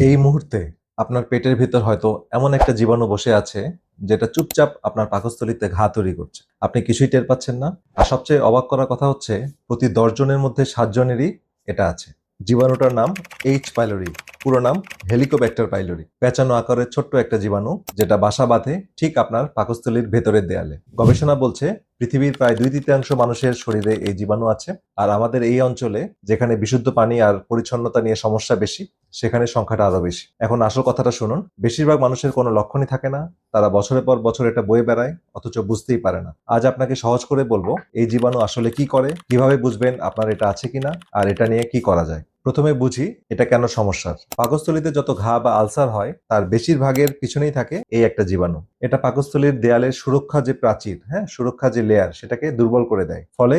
এই মুহূর্তে আপনার পেটের ভিতর হয়তো এমন একটা জীবাণু বসে আছে যেটা চুপচাপ আপনার পাকস্থলীতে ঘা তৈরি করছে। আপনি কিছুই টের পাচ্ছেন না। আর সবচেয়ে অবাক করার কথা হচ্ছে প্রতি ১০ জনের মধ্যে ৭ জনেরই এটা আছে। জীবাণুটার নাম এইচ পাইলোরি। পুরো নাম হেলিকোব্যাক্টার পাইলোরি। পেঁচানো আকারের ছোট্ট একটা জীবাণু যেটা বাসা বাঁধে ঠিক আপনার পাকস্থলীর ভেতরের দেয়ালে। গবেষণা বলছে পৃথিবীর প্রায় ২/৩ মানুষের শরীরে এই জীবাণু আছে। আর আমাদের এই অঞ্চলে যেখানে বিশুদ্ধ পানি আর পরিচ্ছন্নতা নিয়ে সমস্যা বেশি, সেখানে সংখ্যাটা আরো বেশি। এখন আসল কথাটা শুনুন। বেশিরভাগ মানুষের কোনো লক্ষণই থাকে না। তারা বছরের পর বছর এটা বয়ে বেড়ায়, অথচ বুঝতেই পারে না। আজ আপনাকে সহজ করে বলবো এই জীবাণু আসলে কি করে, কিভাবে বুঝবেন আপনার এটা আছে কিনা, আর এটা নিয়ে কি করা যায়। প্রথমে বুঝি এটা কেন সমস্যার। পাকস্থলীতে যত ঘা বা আলসার হয় তার বেশিরভাগের পিছনেই থাকে এই একটা জীবাণু। এটা পাকস্থলীর দেয়ালের সুরক্ষা যে প্রাচীর, সুরক্ষা যে লেয়ার, সেটাকে দুর্বল করে দেয়। ফলে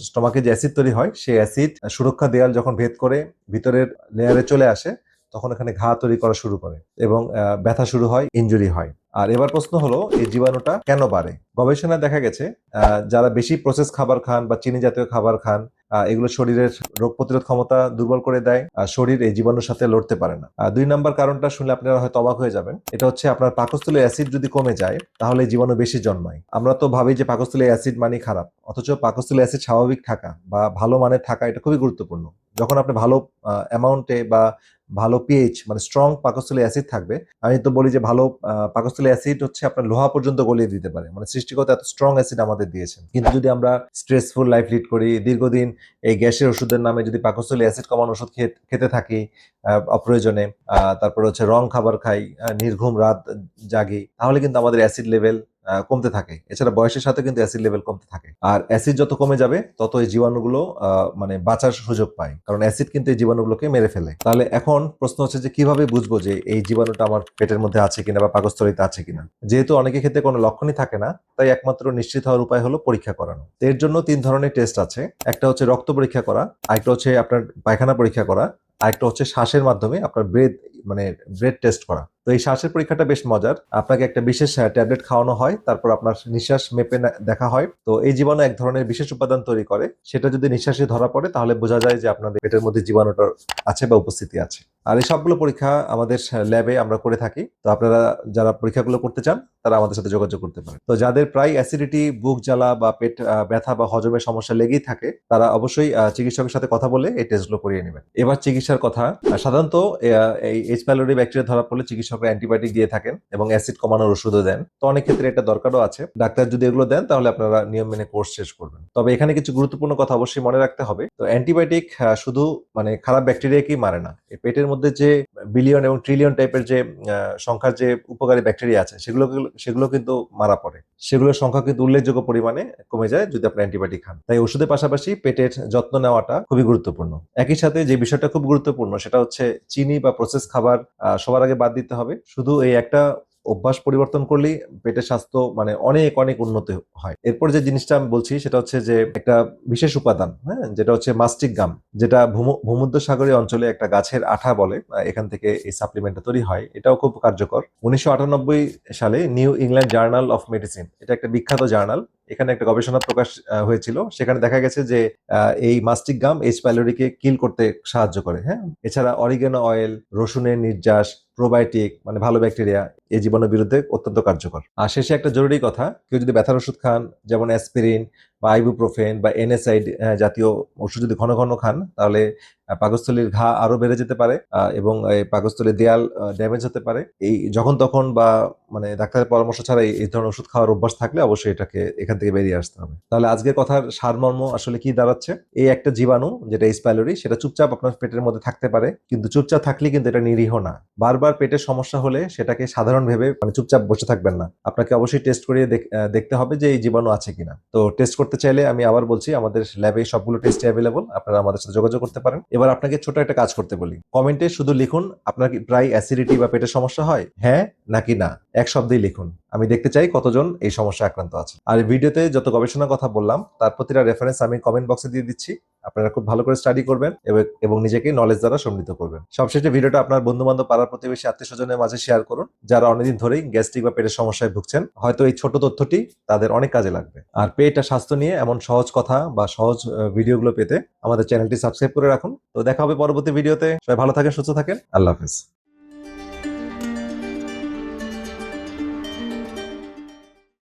স্টমাকে যে অ্যাসিড তৈরি হয়, সেই অ্যাসিড সুরক্ষা দেয়াল যখন ভেদ করে ভিতরের লেয়ারে চলে আসে, তখন এখানে ঘা তৈরি করা শুরু করে এবং ব্যথা শুরু হয়, ইনজুরি হয়। আর এবার প্রশ্ন হলো এই জীবাণুটা কেন বাড়ে। গবেষণায় দেখা গেছে যারা বেশি প্রসেস খাবার খান বা চিনি জাতীয় খাবার খান, এগুলো শরীরের রোগ প্রতিরোধ ক্ষমতা দুর্বল করে দেয়। শরীর এই জীবাণুর সাথে লড়তে পারে না। ২ নম্বর কারণটা শুনলে আপনারা হয়তো অবাক হয়ে যাবেন। এটা হচ্ছে আপনার পাকস্থলীর অ্যাসিড যদি কমে যায় তাহলে এই জীবাণু বেশি জন্মায়। আমরা তো ভাবি যে পাকস্থলীর অ্যাসিড মানেই খারাপ, অথচ পাকস্থলীর অ্যাসিড স্বাভাবিক থাকা বা ভালো মানের থাকা এটা খুবই গুরুত্বপূর্ণ। যখন আপনি ভালো অ্যামাউন্টে বা ভালো পিএইচ মানে স্ট্রং পাকস্থলীর অ্যাসিড থাকবে, আমি তো বলি যে ভালো পাকস্থলীর অ্যাসিড হচ্ছে আপনার লোহা পর্যন্ত গলিয়ে দিতে পারে, মানে সৃষ্টিকর্তা এত স্ট্রং অ্যাসিড আমাদের দিয়েছেন। কিন্তু যদি আমরা স্ট্রেসফুল লাইফ লিড করি, দীর্ঘদিন এই গ্যাসের ওষুধের নামে যদি পাকস্থলীর অ্যাসিড কমানো ওষুধ খেতে থাকি অপ্রয়োজনে, তারপরে হচ্ছে রং খাবার খাই, নির্ঘুম রাত জাগি, তাহলে কিন্তু আমাদের অ্যাসিড লেভেল কমতে থাকে। এছাড়া বয়সের সাথে কিন্তু অ্যাসিড লেভেল কমতে থাকে। আর অ্যাসিড যত কমে যাবে তত এই জীবাণুগুলো মানে বাঁচার সুযোগ পায়, কারণ অ্যাসিড কিন্তু এই জীবাণুগুলোকে মেরে ফেলে। তাহলে এখন প্রশ্ন হচ্ছে যে কিভাবে বুঝবো যে এই জীবাণুটা আমার পেটের মধ্যে আছে কিনা বা পাকস্থলীতে আছে কিনা। যেহেতু অনেকের ক্ষেত্রে কোনো লক্ষণই থাকে না, তাই একমাত্র নিশ্চিত হওয়ার উপায় হলো পরীক্ষা করানো। তো এর জন্য ৩ ধরনের টেস্ট আছে। একটা হচ্ছে রক্ত পরীক্ষা করা, আরেকটা হচ্ছে আপনার পায়খানা পরীক্ষা করা, আরেকটা হচ্ছে শ্বাসের মাধ্যমে আপনার ব্রেথ টেস্ট করা। তো এই শ্বাসের পরীক্ষাটা বেশ মজার। আপনাকে একটা বিশেষ ট্যাবলেট খাওয়ানো হয়, তারপর আপনার নিঃশ্বাস মেপে দেখা হয়। তো এই জীবাণু এক ধরনের বিশেষ উপাদান তৈরি করে, সেটা যদি নিঃশ্বাসে ধরা পড়ে তাহলে বোঝা যায় যে আপনাদের পেটের মধ্যে জীবাণুটা আছে বা উপস্থিতি আছে। আর এই সবগুলো পরীক্ষা আমাদের ল্যাবে আমরা করে থাকি। তো আপনারা যারা পরীক্ষাগুলো করতে চান তারা আমাদের সাথে যোগাযোগ করতে পারেন। তো যাদের প্রায় অ্যাসিডিটি, বুক জ্বালা বা পেট ব্যথা বা হজমের সমস্যা লেগেই থাকে, তারা অবশ্যই চিকিৎসকের সাথে কথা বলে এই টেস্টগুলো করিয়ে নেবেন। এবার চিকিৎসার কথা। সাধারণত এই এইচ পাইলোরি ব্যাকটেরিয়া ধরা পড়লে চিকিৎসকরা অ্যান্টিবায়োটিক দিয়ে থাকেন এবং অ্যাসিড কমানোর ওষুধও দেন। তো অনেক ক্ষেত্রে এটা দরকারও আছে। ডাক্তার যদি এগুলো দেন তাহলে আপনারা নিয়ম মেনে কোর্স শেষ করবেন। তবে এখানে কিছু গুরুত্বপূর্ণ কথা অবশ্যই মনে রাখতে হবে। তো অ্যান্টিবায়োটিক শুধু মানে খারাপ ব্যাকটেরিয়াকেই মারে না। এই পেটের মধ্যে যে বিলিয়ন এবং ট্রিলিয়ন টাইপের যে সংখ্যার যে উপকারী ব্যাকটেরিয়া আছে সেগুলো কিন্তু মারা পড়ে। সেগুলোর সংখ্যা কিন্তু উল্লেখযোগ্য পরিমাণে কমে যায় যদি আপনি অ্যান্টিবায়োটিক খান। তাই ওষুধের পাশাপাশি পেটের যত্ন নেওয়াটা খুবই গুরুত্বপূর্ণ। একই সাথে যে বিষয়টা খুব গুরুত্বপূর্ণ সেটা হচ্ছে চিনি বা প্রসেস খাবার সবার আগে বাদ দিতে হবে। শুধু এই একটা অভ্যাস পরিবর্তন করলেই পেটের স্বাস্থ্য মানে অনেক অনেক উন্নতি হয়। এরপর যে জিনিসটা আমি বলছি সেটা হচ্ছে যে একটা বিশেষ উপাদান, যেটা হচ্ছে মাস্টিক গাম, যেটা ভূমধ্যসাগরীয় অঞ্চলে একটা গাছের আঠা বলে, এখান থেকে এই সাপ্লিমেন্টটা তৈরি হয়। এটাও খুব কার্যকর। ১৯৯৮ সালে new England journal of medicine, এটা একটা বিখ্যাত জার্নাল, এখানে একটা গবেষণা প্রকাশ হয়েছিল। সেখানে দেখা গেছে যে এই মাস্টিক গাম এইচ পাইলোরিকে কিল করতে সাহায্য করে। এছাড়া অরিগানো অয়েল, রসুনের নির্যাস, প্রোবায়োটিক মানে ভালো ব্যাকটেরিয়া এই জীবাণুর বিরুদ্ধে অত্যন্ত কার্যকর। আর শেষে একটা জরুরি কথা, কেউ যদি ব্যথার ওষুধ খান যেমন অ্যাসপিরিন বা আইবুপ্রোফেন বা এনএসআইড জাতীয় ওষুধ যদি ঘন ঘন খান, তাহলে পাকস্থলীর ঘা আরো বেড়ে যেতে পারে এবং এই পাকস্থলীর দেয়াল ড্যামেজ হতে পারে। এই যখন তখন বা মানে ডাক্তারের পরামর্শ ছাড়া এই ধরনের ওষুধ খাওয়ার অভ্যাস থাকলে অবশ্যই এটাকে এখান থেকে বেরিয়ে আসতে হবে। তাহলে আজকের কথার সারমর্ম আসলে কি দাঁড়াচ্ছে? এই একটা জীবাণু যেটা এইচ পাইলোরি, সেটা চুপচাপ আপনার পেটের মধ্যে থাকতে পারে, কিন্তু চুপচাপ থাকলে কিন্তু এটা নিরীহ না। বারবার পেটের সমস্যা হলে সেটাকে সাধারণ ভেবে মানে চুপচাপ বসে থাকবেন না। আপনাকে অবশ্যই টেস্ট করিয়ে দেখতে হবে যে এই জীবাণু আছে কিনা। তো টেস্ট করতে চাইলে আমি আবার বলছি, আমাদের ল্যাবে সবগুলো টেস্টই অ্যাভেলেবল, আপনারা আমাদের সাথে যোগাযোগ করতে পারেন। এবার আপনাকে ছোট একটা কাজ করতে বলি। কমেন্টে শুধু লিখুন আপনার কি প্রায় অ্যাসিডিটি বা পেটের সমস্যা হয়, হ্যাঁ নাকি না, এক শব্দেই লিখুন। আমি দেখতে চাই কতজন এই সমস্যা আক্রান্ত আছে। আর ভিডিওতে যত গবেষণার কথা বললাম তার প্রতিটা রেফারেন্স আমি কমেন্ট বক্সে দিয়ে দিচ্ছি। আপনারা খুব ভালো করে স্টাডি করবেন এবং নিজেকে নলেজ দ্বারা সমৃদ্ধ করবেন। সবশেষে ভিডিওটা আপনার বন্ধু বান্ধব, পাড়ার প্রতিবেশী, আত্মীয় স্বজনের মাঝে শেয়ার করুন যারা অনেকদিন ধরেই গ্যাস্ট্রিক বা পেটের সমস্যায় ভুগছেন। হয়তো এই ছোট তথ্যটি তাদের অনেক কাজে লাগবে। আর পেট আর স্বাস্থ্য নিয়ে এমন সহজ কথা বা সহজ ভিডিওগুলো পেতে আমাদের চ্যানেলটি সাবস্ক্রাইব করে রাখুন। তো দেখা হবে পরবর্তী ভিডিওতে। সবাই ভালো থাকেন, সুস্থ থাকেন। আল্লাহ হাফেজ।